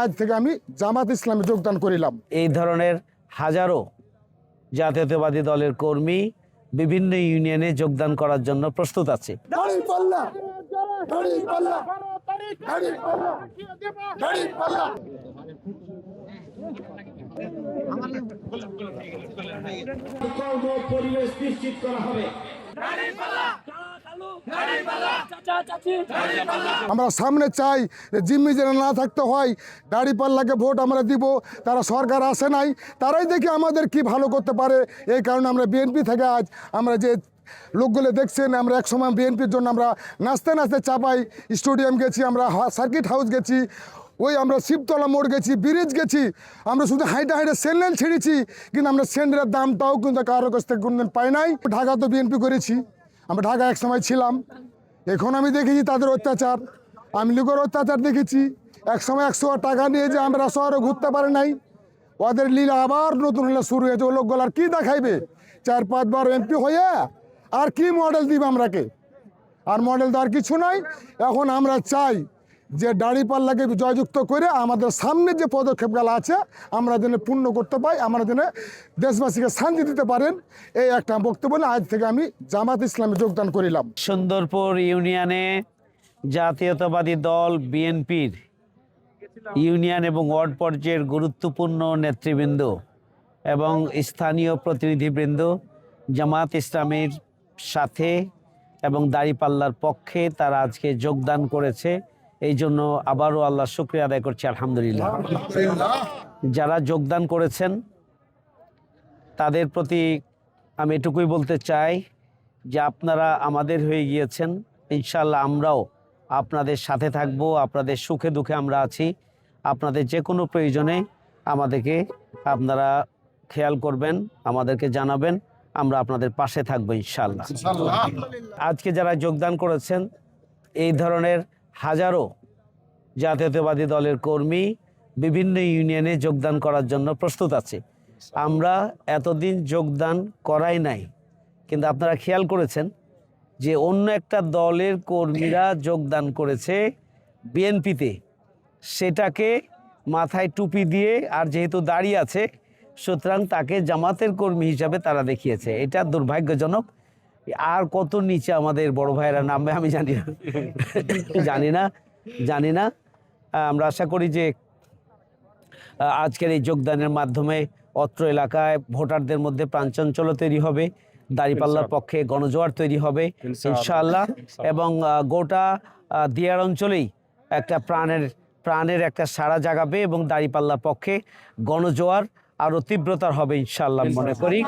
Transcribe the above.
আজ থেকে আমি জামাত ইসলামে যোগদান করিলাম। এই ধরনের হাজারো জাতীয়তাবাদী দলের কর্মী বিভিন্ন ইউনিয়নে যোগদান করার জন্য প্রস্তুত আছে। পরিবেশ নিশ্চিত করা হবে। আমরা সামনে চাই জিম্মি যেন না থাকতে হয়, দাঁড়িপাল্লাকে ভোট আমরা দিব। তারা সরকার আসে নাই, তারাই দেখি আমাদের কি ভালো করতে পারে। এই কারণে আমরা বিএনপি থেকে আজ আমরা যে লোকগুলো দেখছেন, আমরা একসময় বিএনপির জন্য আমরা নাচতে নাচতে চাপাই স্টেডিয়াম গেছি, আমরা সার্কিট হাউস গেছি, ওই আমরা শিবতলা মোড় গেছি, ব্রিজ গেছি, আমরা শুধু হাইটে হাইটে স্যান্ডেল ছেড়েছি, কিন্তু আমরা স্যান্ডেলের দামটাও কিন্তু কারোর কাছ থেকে কোনদিন পাই নাই। ঢাকা তো বিএনপি করেছি, আমরা ঢাকা এক সময় ছিলাম। এখন আমি দেখেছি তাদের অত্যাচার, আমি লীগের অত্যাচার দেখেছি। এক সময় 100 টাকা নিয়ে যে আমরা শহরে ঘুরতে পারি নাই, ওদের লীলা আবার নতুন হলে শুরু হয়েছে। ও লোকগুলো আর কি দেখাইবে? 4-5 বার এমপি হয়ে আর কি মডেল দিবে আমরাকে? আর মডেল তো আর কিছু নাই। এখন আমরা চাই যে দাঁড়িপাল্লাকে জয়যুক্ত করে আমাদের সামনে যে পদক্ষেপগুলো আছে আমরা যেন পূর্ণ করতে পাই, আমরা যেন দেশবাসীকে শান্তি দিতে পারেন। এই একটা বক্তব্য নিয়ে আজ থেকে আমি জামাত ইসলামে যোগদান করিলাম। সুন্দরপুর ইউনিয়নে জাতীয়তাবাদী দল বিএনপির ইউনিয়ন এবং ওয়ার্ড পর্যায়ের গুরুত্বপূর্ণ নেতৃবৃন্দ এবং স্থানীয় প্রতিনিধিবৃন্দ জামাত ইসলামের সাথে এবং দাঁড়িপাল্লার পক্ষে তারা আজকে যোগদান করেছে। এই জন্য আবারও আল্লাহ শুকরিয়া আদায় করছি, আলহামদুলিল্লাহ। যারা যোগদান করেছেন তাদের প্রতি আমি এটুকুই বলতে চাই যে আপনারা আমাদের হয়ে গিয়েছেন, ইনশাআল্লাহ আমরাও আপনাদের সাথে থাকব। আপনাদের সুখে দুঃখে আমরা আছি। আপনাদের যে কোনো প্রয়োজনে আমাদেরকে আপনারা খেয়াল করবেন, আমাদেরকে জানাবেন, আমরা আপনাদের পাশে থাকবো ইনশাআল্লাহ। আজকে যারা যোগদান করেছেন, এই ধরনের হাজারো জাতীয়তাবাদী দলের কর্মী বিভিন্ন ইউনিয়নে যোগদান করার জন্য প্রস্তুত আছে। আমরা এতদিন যোগদান করাই নাই, কিন্তু আপনারা খেয়াল করেছেন যে অন্য একটা দলের কর্মীরা যোগদান করেছে বিএনপিতে, সেটাকে মাথায় টুপি দিয়ে, আর যেহেতু দাঁড়িয়ে আছে সুতরাং তাকে জামাতের কর্মী হিসাবে তারা দেখিয়েছে। এটা দুর্ভাগ্যজনক। আর কত নিচে আমাদের বড় ভাইয়েরা নামবে আমি জানি না। আমরা আশা করি যে আজকের এই যোগদানের মাধ্যমে অত্র এলাকায় ভোটারদের মধ্যে প্রাণচাঞ্চল্য তৈরি হবে, দাঁড়িপাল্লার পক্ষে গণজোয়ার তৈরি হবে ইনশাআল্লাহ, এবং গোটা দিয়ার অঞ্চলেই একটা প্রাণের একটা সাড়া জাগাবে এবং দাঁড়িপাল্লার পক্ষে গণজোয়ার আরও তীব্রতার হবে ইনশাআল্লাহ মনে করি।